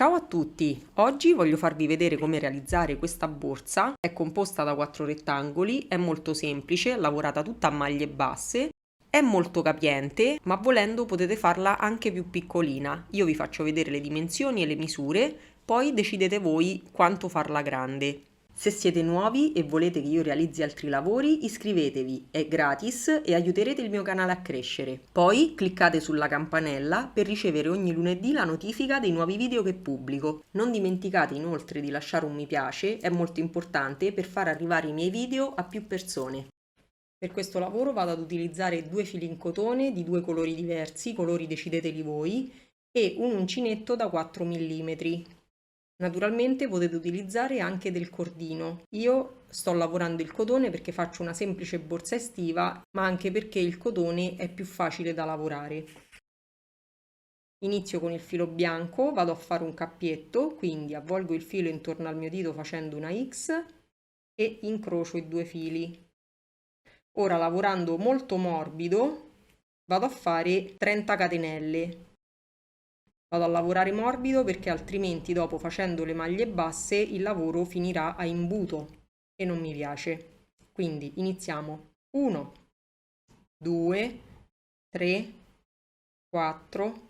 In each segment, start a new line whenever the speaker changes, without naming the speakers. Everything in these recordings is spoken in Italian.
Ciao a tutti! Oggi voglio farvi vedere come realizzare questa borsa. È composta da 4 rettangoli, è molto semplice, lavorata tutta a maglie basse, è molto capiente, ma volendo potete farla anche più piccolina. Io vi faccio vedere le dimensioni e le misure, poi decidete voi quanto farla grande. Se siete nuovi e volete che io realizzi altri lavori, iscrivetevi, è gratis e aiuterete il mio canale a crescere. Poi cliccate sulla campanella per ricevere ogni lunedì la notifica dei nuovi video che pubblico. Non dimenticate inoltre di lasciare un mi piace, è molto importante per far arrivare i miei video a più persone. Per questo lavoro vado ad utilizzare 2 fili in cotone di 2 colori diversi, colori decideteli voi, e un uncinetto da 4 mm. Naturalmente potete utilizzare anche del cordino. Io sto lavorando il cotone perché faccio una semplice borsa estiva, ma anche perché il cotone è più facile da lavorare. Inizio con il filo bianco, vado a fare un cappietto, quindi avvolgo il filo intorno al mio dito facendo una X e incrocio i 2 fili. Ora, lavorando molto morbido, vado a fare 30 catenelle. Vado a lavorare morbido perché altrimenti dopo, facendo le maglie basse, il lavoro finirà a imbuto e non mi piace. Quindi iniziamo. 1, 2, 3, 4,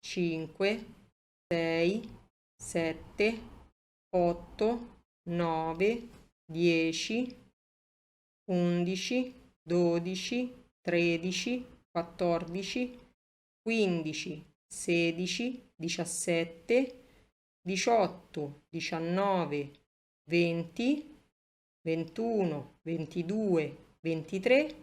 5, 6, 7, 8, 9, 10, 11, 12, 13, 14, 15, 16, 17, 18, 19, 20, 21, 22, 23,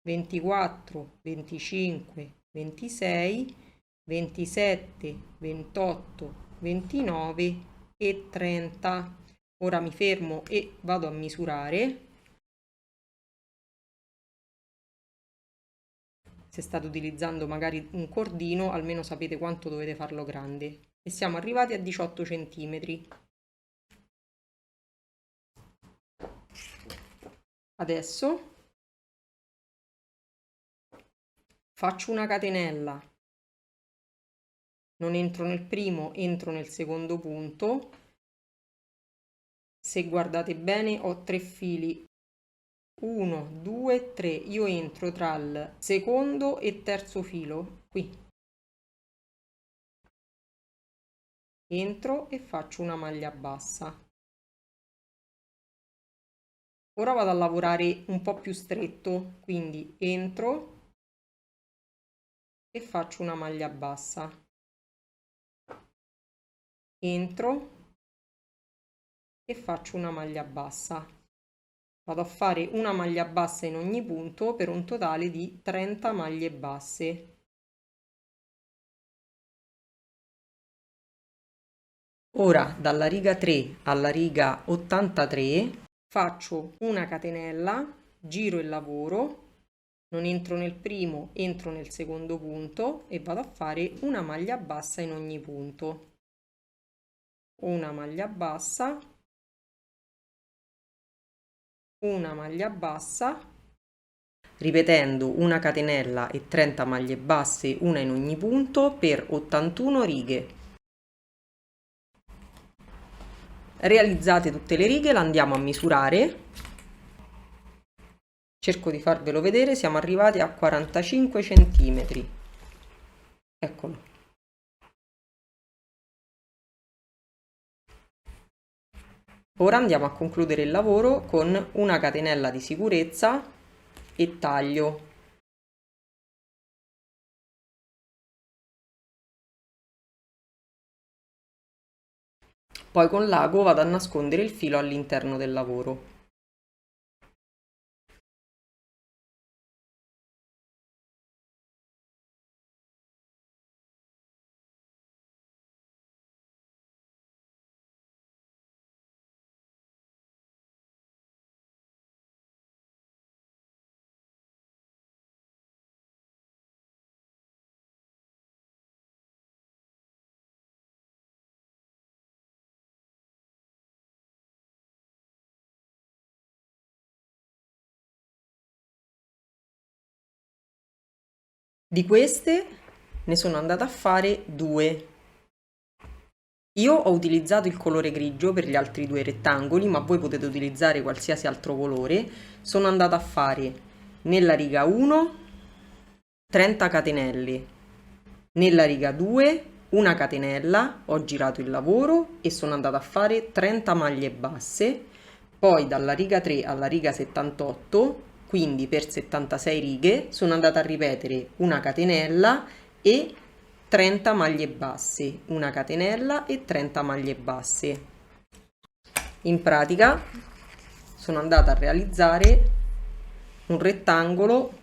24, 25, 26, 27, 28, 29 e 30. Ora mi fermo e vado a misurare. Se state utilizzando magari un cordino, almeno sapete quanto dovete farlo grande. E siamo arrivati a 18 cm. Adesso faccio una catenella. Non entro nel primo, entro nel secondo punto. Se guardate bene ho 3 fili. 1, 2, 3. Io entro tra il secondo e terzo filo, qui. Entro e faccio una maglia bassa. Ora vado a lavorare un po' più stretto, quindi entro e faccio una maglia bassa. Entro e faccio una maglia bassa. Vado a fare una maglia bassa in ogni punto per un totale di 30 maglie basse. Ora dalla riga 3 alla riga 83 faccio una catenella, giro il lavoro, non entro nel primo, entro nel secondo punto e vado a fare una maglia bassa in ogni punto. Una maglia bassa, una maglia bassa, ripetendo una catenella e 30 maglie basse, una in ogni punto, per 81 righe. Realizzate tutte le righe, la andiamo a misurare. Cerco di farvelo vedere, siamo arrivati a 45 cm. Eccolo. Ora andiamo a concludere il lavoro con una catenella di sicurezza e taglio. Poi con l'ago vado a nascondere il filo all'interno del lavoro. Di queste ne sono andata a fare 2. Io ho utilizzato il colore grigio per gli altri due rettangoli, ma voi potete utilizzare qualsiasi altro colore. Sono andata a fare nella riga 1 30 catenelle, nella riga 2 una catenella, ho girato il lavoro e sono andata a fare 30 maglie basse, poi dalla riga 3 alla riga 78, quindi per 76 righe, sono andata a ripetere una catenella e 30 maglie basse, una catenella e 30 maglie basse. In pratica sono andata a realizzare un rettangolo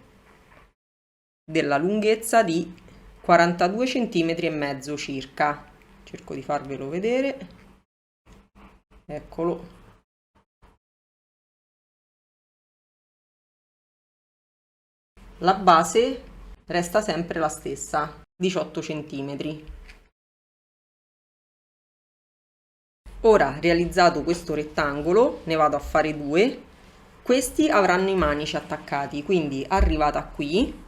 della lunghezza di 42 cm e mezzo circa. Cerco di farvelo vedere. Eccolo. La base resta sempre la stessa, 18 cm. Ora, realizzato questo rettangolo, ne vado a fare due. Questi avranno i manici attaccati, quindi arrivata qui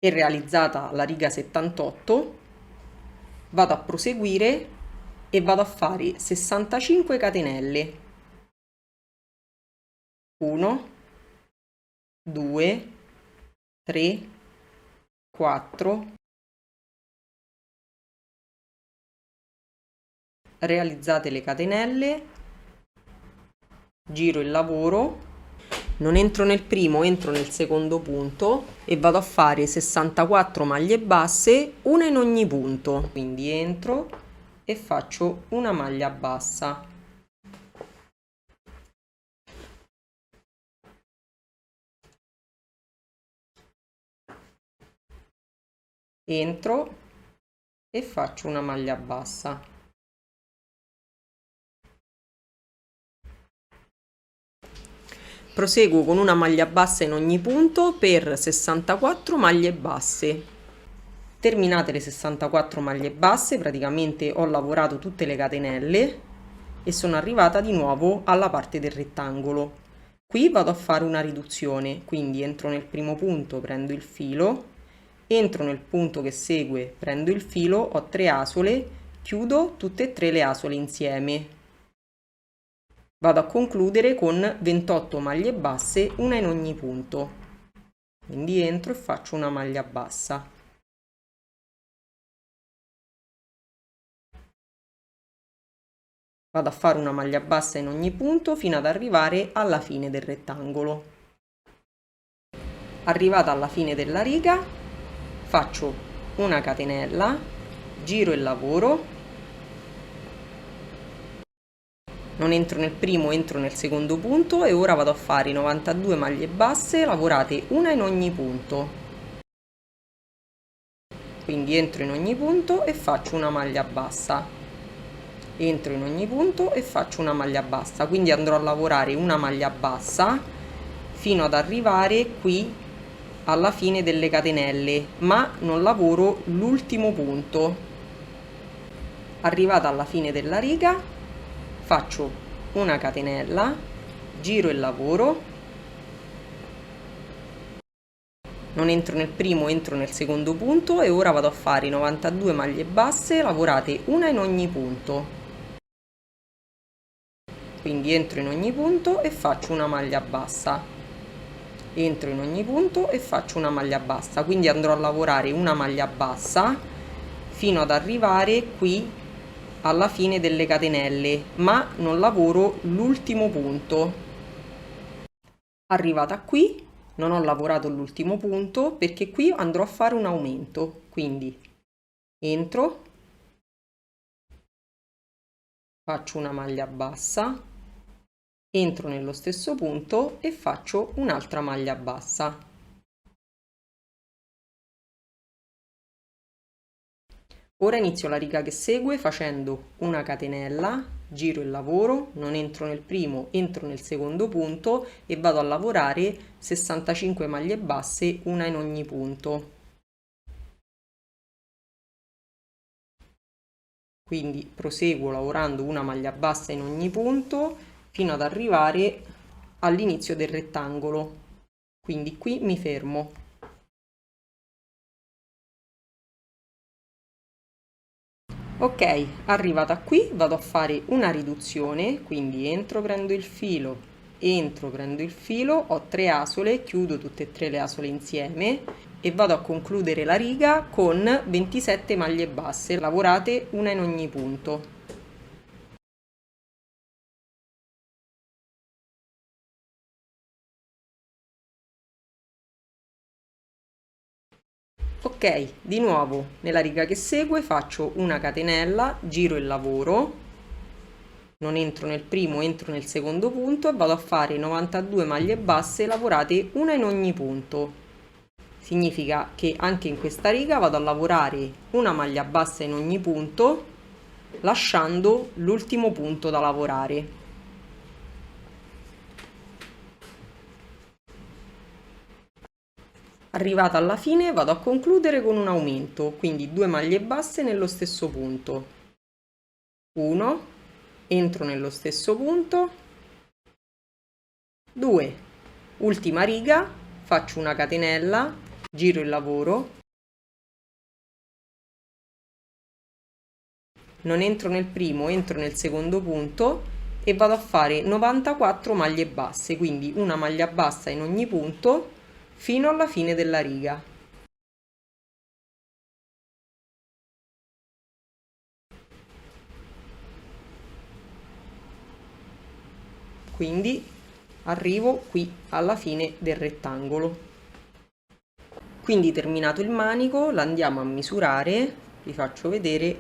e realizzata la riga 78, vado a proseguire e vado a fare 65 catenelle. 1, 2, 3, 4. Realizzate le catenelle, giro il lavoro, non entro nel primo, entro nel secondo punto e vado a fare 64 maglie basse, una in ogni punto. Quindi entro e faccio una maglia bassa. Entro e faccio una maglia bassa. Proseguo con una maglia bassa in ogni punto per 64 maglie basse. Terminate le 64 maglie basse, praticamente ho lavorato tutte le catenelle e sono arrivata di nuovo alla parte del rettangolo. Qui vado a fare una riduzione, quindi entro nel primo punto, prendo il filo, entro nel punto che segue, prendo il filo, ho 3 asole, chiudo tutte e 3 le asole insieme. Vado a concludere con 28 maglie basse, una in ogni punto. Quindi entro e faccio una maglia bassa. Vado a fare una maglia bassa in ogni punto fino ad arrivare alla fine del rettangolo. Arrivata alla fine della riga, faccio una catenella, giro il lavoro. Non entro nel primo, entro nel secondo punto e ora vado a fare 92 maglie basse lavorate una in ogni punto. Quindi entro in ogni punto e faccio una maglia bassa. Entro in ogni punto e faccio una maglia bassa, quindi andrò a lavorare una maglia bassa fino ad arrivare qui alla fine delle catenelle, ma non lavoro l'ultimo punto. Arrivata alla fine della riga, faccio una catenella, giro il lavoro, non entro nel primo, entro nel secondo punto e ora vado a fare 92 maglie basse lavorate una in ogni punto. Quindi entro in ogni punto e faccio una maglia bassa. Entro in ogni punto e faccio una maglia bassa, quindi andrò a lavorare una maglia bassa fino ad arrivare qui alla fine delle catenelle, ma non lavoro l'ultimo punto. Arrivata qui non ho lavorato l'ultimo punto perché qui andrò a fare un aumento, quindi entro, faccio una maglia bassa, entro nello stesso punto e faccio un'altra maglia bassa. Ora inizio la riga che segue facendo una catenella, giro il lavoro, non entro nel primo, entro nel secondo punto e vado a lavorare 65 maglie basse, una in ogni punto. Quindi proseguo lavorando una maglia bassa in ogni punto fino ad arrivare all'inizio del rettangolo. Quindi qui mi fermo. Ok, arrivata qui vado a fare una riduzione, quindi entro, prendo il filo, entro, prendo il filo, ho 3 asole, chiudo tutte e 3 le asole insieme e vado a concludere la riga con 27 maglie basse, lavorate una in ogni punto. Ok, di nuovo nella riga che segue faccio una catenella, giro il lavoro, non entro nel primo, entro nel secondo punto e vado a fare 92 maglie basse lavorate una in ogni punto. Significa che anche in questa riga vado a lavorare una maglia bassa in ogni punto, lasciando l'ultimo punto da lavorare. Arrivata alla fine vado a concludere con un aumento, quindi 2 maglie basse nello stesso punto. 1, entro nello stesso punto, 2, ultima riga, faccio una catenella, giro il lavoro, non entro nel primo, entro nel secondo punto e vado a fare 94 maglie basse, quindi una maglia bassa in ogni punto fino alla fine della riga. Quindi arrivo qui alla fine del rettangolo. Quindi terminato il manico, lo andiamo a misurare, vi faccio vedere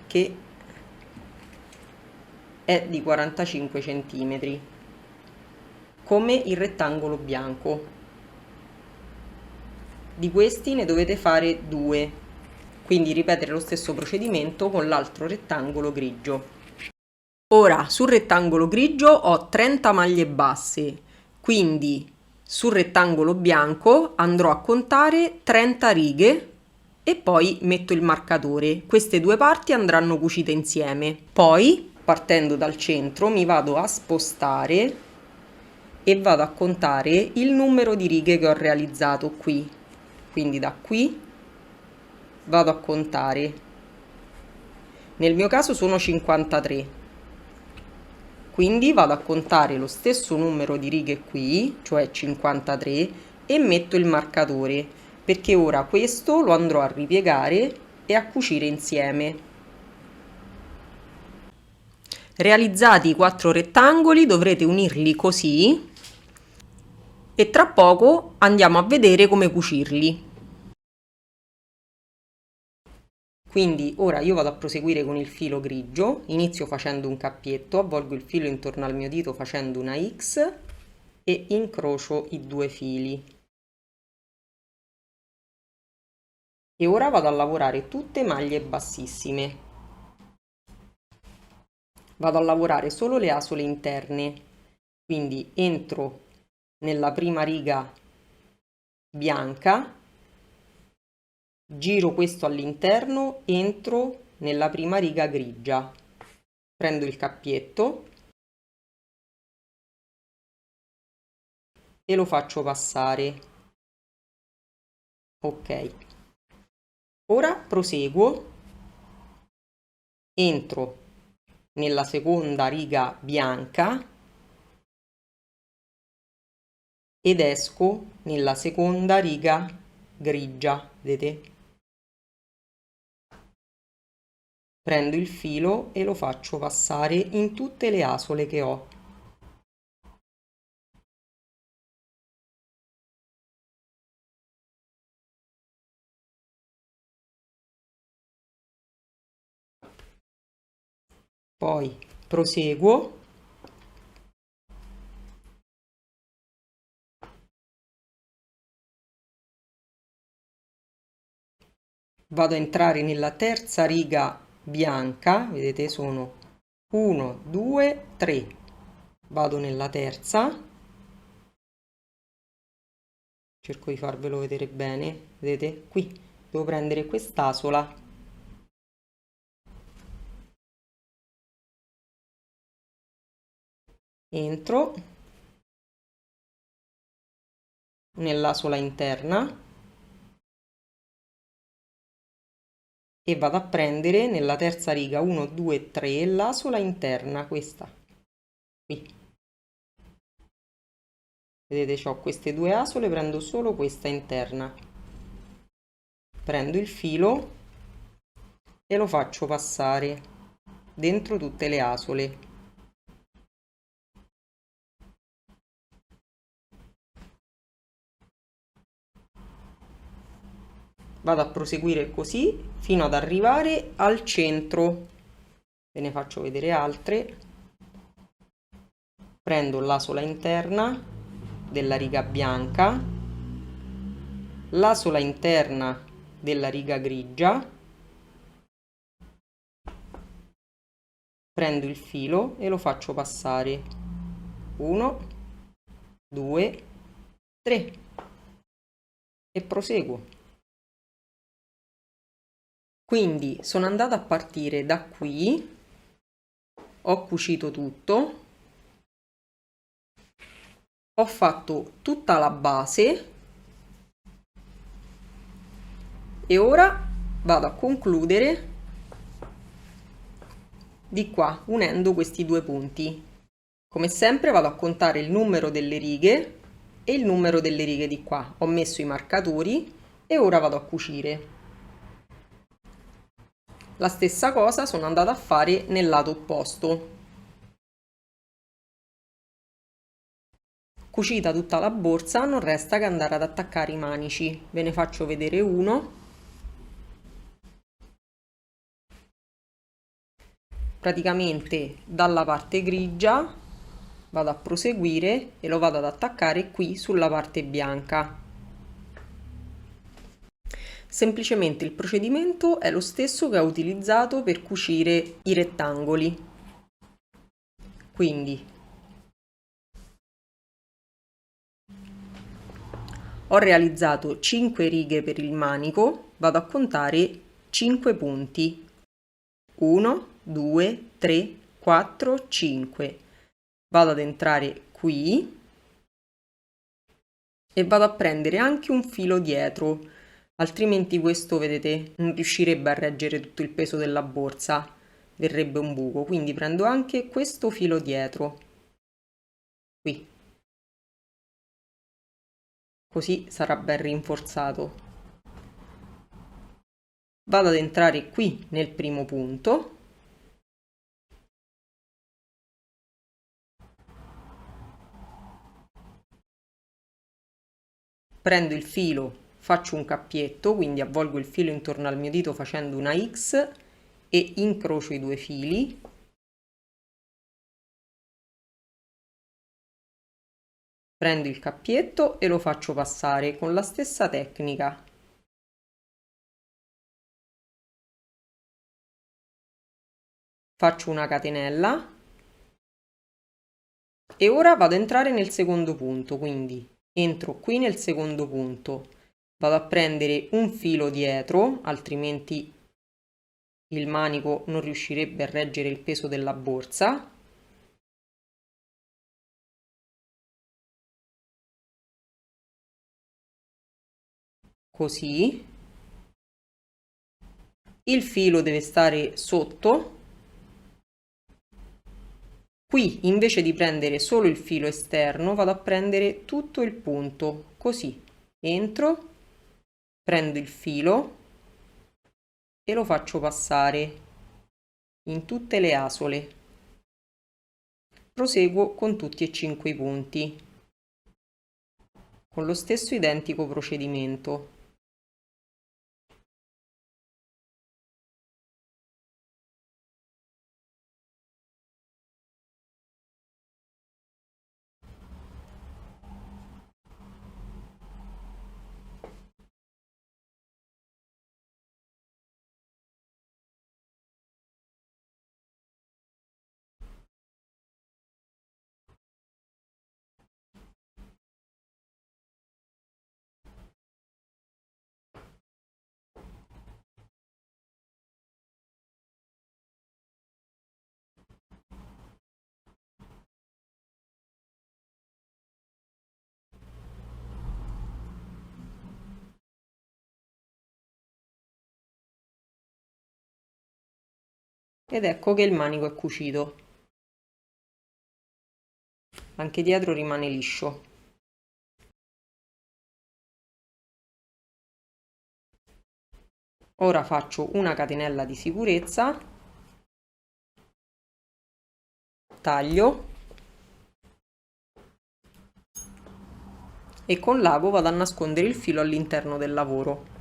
che è di 45 cm, come il rettangolo bianco. Di questi ne dovete fare 2, quindi ripetere lo stesso procedimento con l'altro rettangolo grigio. Ora sul rettangolo grigio ho 30 maglie basse, quindi sul rettangolo bianco andrò a contare 30 righe e poi metto il marcatore. Queste due parti andranno cucite insieme. Poi, partendo dal centro, mi vado a spostare e vado a contare il numero di righe che ho realizzato qui. Quindi da qui vado a contare. Nel mio caso sono 53. Quindi vado a contare lo stesso numero di righe qui, cioè 53, e metto il marcatore, perché ora questo lo andrò a ripiegare e a cucire insieme. Realizzati i 4 rettangoli dovrete unirli così e tra poco andiamo a vedere come cucirli. Quindi ora io vado a proseguire con il filo grigio, inizio facendo un cappietto, avvolgo il filo intorno al mio dito facendo una X e incrocio i due fili. E ora vado a lavorare tutte maglie bassissime. Vado a lavorare solo le asole interne, quindi entro nella prima riga bianca, giro questo all'interno, entro nella prima riga grigia, prendo il cappietto e lo faccio passare. Ok, ora proseguo, entro nella seconda riga bianca ed esco nella seconda riga grigia, vedete? Prendo il filo e lo faccio passare in tutte le asole che ho. Poi proseguo, vado a entrare nella terza riga bianca, vedete sono 1, 2, 3, vado nella terza, cerco di farvelo vedere bene, vedete qui devo prendere quest'asola, entro nell'asola interna e vado a prendere nella terza riga 1, 2, 3 l'asola interna, questa qui. Vedete, ho queste due asole, prendo solo questa interna, prendo il filo e lo faccio passare dentro tutte le asole. Vado a proseguire così fino ad arrivare al centro. Ve ne faccio vedere altre. Prendo l'asola interna della riga bianca, l'asola interna della riga grigia, prendo il filo e lo faccio passare 1, 2, 3 e proseguo. Quindi sono andata a partire da qui, ho cucito tutto, ho fatto tutta la base e ora vado a concludere di qua unendo questi due punti. Come sempre vado a contare il numero delle righe e il numero delle righe di qua. Ho messo i marcatori e ora vado a cucire. La stessa cosa sono andata a fare nel lato opposto. Cucita tutta la borsa, non resta che andare ad attaccare i manici. Ve ne faccio vedere uno. Praticamente dalla parte grigia vado a proseguire e lo vado ad attaccare qui sulla parte bianca. Semplicemente il procedimento è lo stesso che ho utilizzato per cucire i rettangoli. Quindi ho realizzato 5 righe per il manico, vado a contare 5 punti. 1, 2, 3, 4, 5. Vado ad entrare qui e vado a prendere anche un filo dietro, altrimenti questo, vedete, non riuscirebbe a reggere tutto il peso della borsa, verrebbe un buco, quindi prendo anche questo filo dietro, qui, così sarà ben rinforzato. Vado ad entrare qui nel primo punto, prendo il filo, faccio un cappietto, quindi avvolgo il filo intorno al mio dito facendo una X e incrocio i due fili. Prendo il cappietto e lo faccio passare con la stessa tecnica. Faccio una catenella e ora vado ad entrare nel secondo punto, quindi entro qui nel secondo punto, vado a prendere un filo dietro, altrimenti il manico non riuscirebbe a reggere il peso della borsa. Così. Il filo deve stare sotto. Qui invece di prendere solo il filo esterno vado a prendere tutto il punto, così entro, prendo il filo e lo faccio passare in tutte le asole. Proseguo con tutti e 5 i punti, con lo stesso identico procedimento. ed ecco che il manico è cucito. Anche dietro rimane liscio. Ora faccio una catenella di sicurezza, taglio e con l'ago vado a nascondere il filo all'interno del lavoro.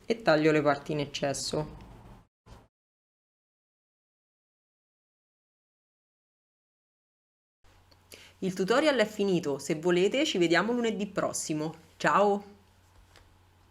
E taglio le parti in eccesso. Il tutorial è finito, se volete ci vediamo lunedì prossimo. Ciao!